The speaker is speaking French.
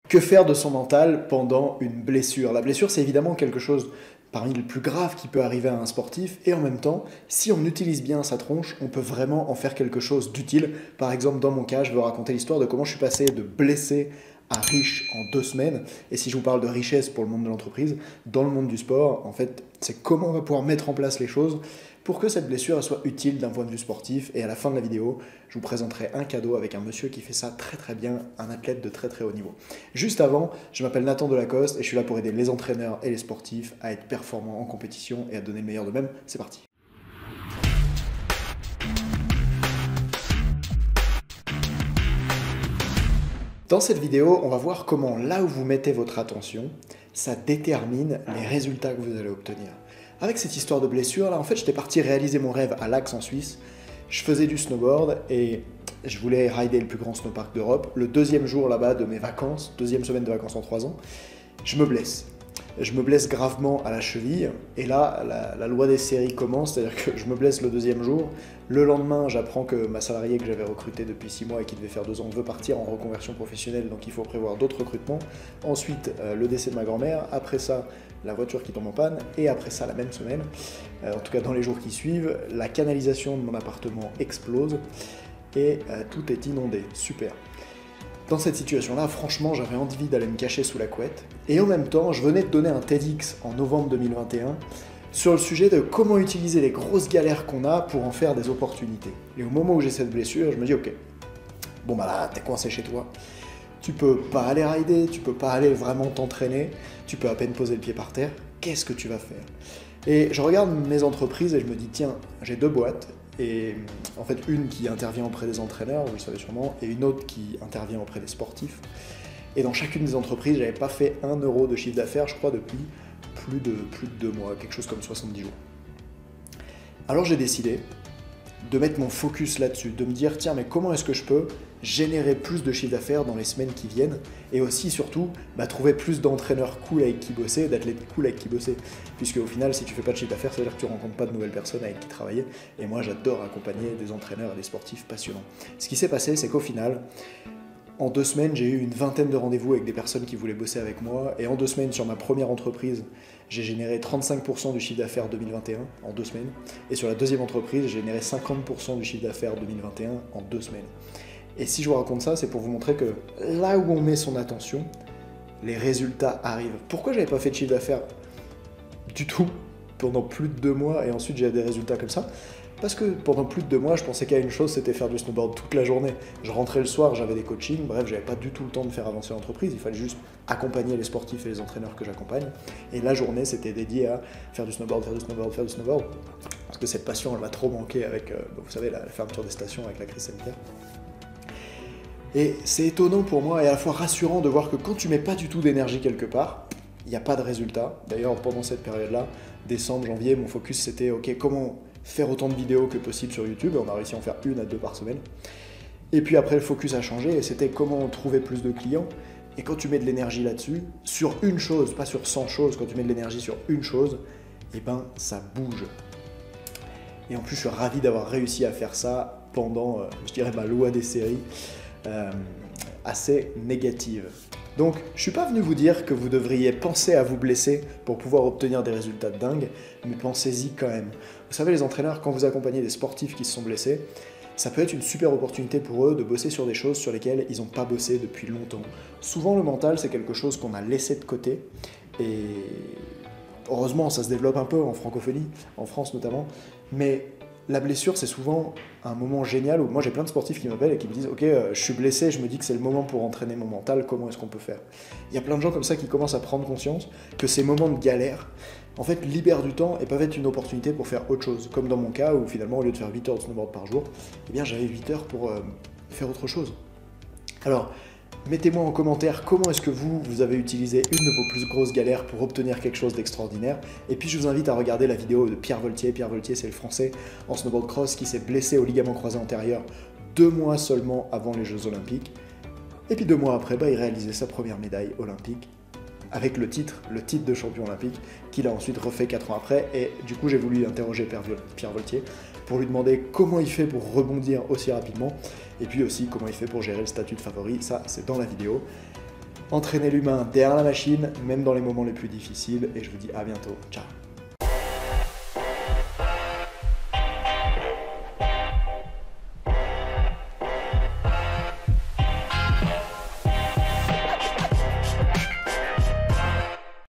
Que faire de son mental pendant une blessure? La blessure, c'est évidemment quelque chose parmi les plus graves qui peut arriver à un sportif, et en même temps, si on utilise bien sa tronche, on peut vraiment en faire quelque chose d'utile. Par exemple, dans mon cas, je veux raconter l'histoire de comment je suis passé de blessé à riche en 2 semaines. Et si je vous parle de richesse pour le monde de l'entreprise, dans le monde du sport, en fait, c'est comment on va pouvoir mettre en place les choses pour que cette blessure soit utile d'un point de vue sportif. Et à la fin de la vidéo, je vous présenterai un cadeau avec un monsieur qui fait ça très très bien, un athlète de très très haut niveau. Juste avant, je m'appelle Nathan Delacoste et je suis là pour aider les entraîneurs et les sportifs à être performants en compétition et à donner le meilleur d'eux-mêmes. C'est parti. Dans cette vidéo, on va voir comment là où vous mettez votre attention, ça détermine les résultats que vous allez obtenir. Avec cette histoire de blessure, là, en fait, j'étais parti réaliser mon rêve à Lacs en Suisse. Je faisais du snowboard et je voulais rider le plus grand snowpark d'Europe. Le deuxième jour là-bas de mes vacances, deuxième semaine de vacances en 3 ans, je me blesse. Je me blesse gravement à la cheville, et là, la loi des séries commence, c'est-à-dire que je me blesse le deuxième jour. Le lendemain, j'apprends que ma salariée que j'avais recrutée depuis 6 mois et qui devait faire 2 ans veut partir en reconversion professionnelle, donc il faut prévoir d'autres recrutements. Ensuite, le décès de ma grand-mère, après ça, la voiture qui tombe en panne, et après ça, la même semaine, en tout cas dans les jours qui suivent, la canalisation de mon appartement explose, et tout est inondé. Super. Dans cette situation-là, franchement, j'avais envie d'aller me cacher sous la couette. Et en même temps, je venais de donner un TEDx en novembre 2021 sur le sujet de comment utiliser les grosses galères qu'on a pour en faire des opportunités. Et au moment où j'ai cette blessure, je me dis, ok, bon bah là, t'es coincé chez toi. Tu peux pas aller rider, tu peux pas aller vraiment t'entraîner, tu peux à peine poser le pied par terre. Qu'est-ce que tu vas faire? Et je regarde mes entreprises et je me dis, tiens, j'ai 2 boîtes. Et en fait, une qui intervient auprès des entraîneurs, vous le savez sûrement, et une autre qui intervient auprès des sportifs. Et dans chacune des entreprises, j'avais pas fait 1 euro de chiffre d'affaires, je crois, depuis plus de 2 mois, quelque chose comme 70 jours. Alors j'ai décidé de mettre mon focus là-dessus, de me dire, tiens, mais comment est-ce que je peux générer plus de chiffre d'affaires dans les semaines qui viennent, et aussi, surtout, trouver plus d'entraîneurs cool avec qui bosser, d'athlètes cool avec qui bosser. Puisque au final, si tu fais pas de chiffre d'affaires, ça veut dire que tu rencontres pas de nouvelles personnes avec qui travailler, et moi j'adore accompagner des entraîneurs et des sportifs passionnants. Ce qui s'est passé, c'est qu'au final, en 2 semaines, j'ai eu une vingtaine de rendez-vous avec des personnes qui voulaient bosser avec moi, et en 2 semaines, sur ma première entreprise, j'ai généré 35% du chiffre d'affaires 2021 en 2 semaines, et sur la deuxième entreprise, j'ai généré 50% du chiffre d'affaires 2021 en 2 semaines. Et si je vous raconte ça, c'est pour vous montrer que là où on met son attention, les résultats arrivent. Pourquoi j'avais pas fait de chiffre d'affaires du tout pendant plus de 2 mois, et ensuite j'ai des résultats comme ça? Parce que pendant plus de 2 mois, je pensais qu'à une chose, c'était faire du snowboard toute la journée. Je rentrais le soir, j'avais des coachings, bref, j'avais pas du tout le temps de faire avancer l'entreprise, il fallait juste accompagner les sportifs et les entraîneurs que j'accompagne. Et la journée, c'était dédié à faire du snowboard, faire du snowboard, faire du snowboard. Parce que cette passion, elle m'a trop manqué avec, vous savez, la fermeture des stations avec la crise sanitaire. Et c'est étonnant pour moi et à la fois rassurant de voir que quand tu mets pas du tout d'énergie quelque part, il n'y a pas de résultat. D'ailleurs, pendant cette période-là, décembre, janvier, mon focus c'était ok, comment faire autant de vidéos que possible sur YouTube, et on a réussi à en faire 1 à 2 par semaine. Et puis après, le focus a changé et c'était comment trouver plus de clients. Et quand tu mets de l'énergie là-dessus, sur une chose, pas sur 100 choses, quand tu mets de l'énergie sur une chose, et ben ça bouge. Et en plus, je suis ravi d'avoir réussi à faire ça pendant, je dirais, ma loi des séries, assez négative. Donc, je suis pas venu vous dire que vous devriez penser à vous blesser pour pouvoir obtenir des résultats de dingue, mais pensez-y quand même. Vous savez, les entraîneurs, quand vous accompagnez des sportifs qui se sont blessés, ça peut être une super opportunité pour eux de bosser sur des choses sur lesquelles ils n'ont pas bossé depuis longtemps. Souvent, le mental, c'est quelque chose qu'on a laissé de côté, et heureusement, ça se développe un peu en francophonie, en France notamment, mais la blessure, c'est souvent un moment génial où moi j'ai plein de sportifs qui m'appellent et qui me disent « Ok, je suis blessé, je me dis que c'est le moment pour entraîner mon mental, comment est-ce qu'on peut faire ?» Il y a plein de gens comme ça qui commencent à prendre conscience que ces moments de galère, en fait, libèrent du temps et peuvent être une opportunité pour faire autre chose. Comme dans mon cas où finalement, au lieu de faire 8 heures de snowboard par jour, eh bien j'avais 8 heures pour faire autre chose. Alors, mettez-moi en commentaire comment est-ce que vous avez utilisé une de vos plus grosses galères pour obtenir quelque chose d'extraordinaire. Et puis je vous invite à regarder la vidéo de Pierre Voltier. Pierre Voltier, c'est le Français en snowboard cross qui s'est blessé au ligament croisé antérieur 2 mois seulement avant les Jeux Olympiques. Et puis 2 mois après, il réalisait sa première médaille olympique avec le titre de champion olympique qu'il a ensuite refait 4 ans après. Et du coup, j'ai voulu interroger Pierre Voltier pour lui demander comment il fait pour rebondir aussi rapidement, et puis aussi comment il fait pour gérer le statut de favori. Ça, c'est dans la vidéo. entraînez l'humain derrière la machine, même dans les moments les plus difficiles, et je vous dis à bientôt. Ciao.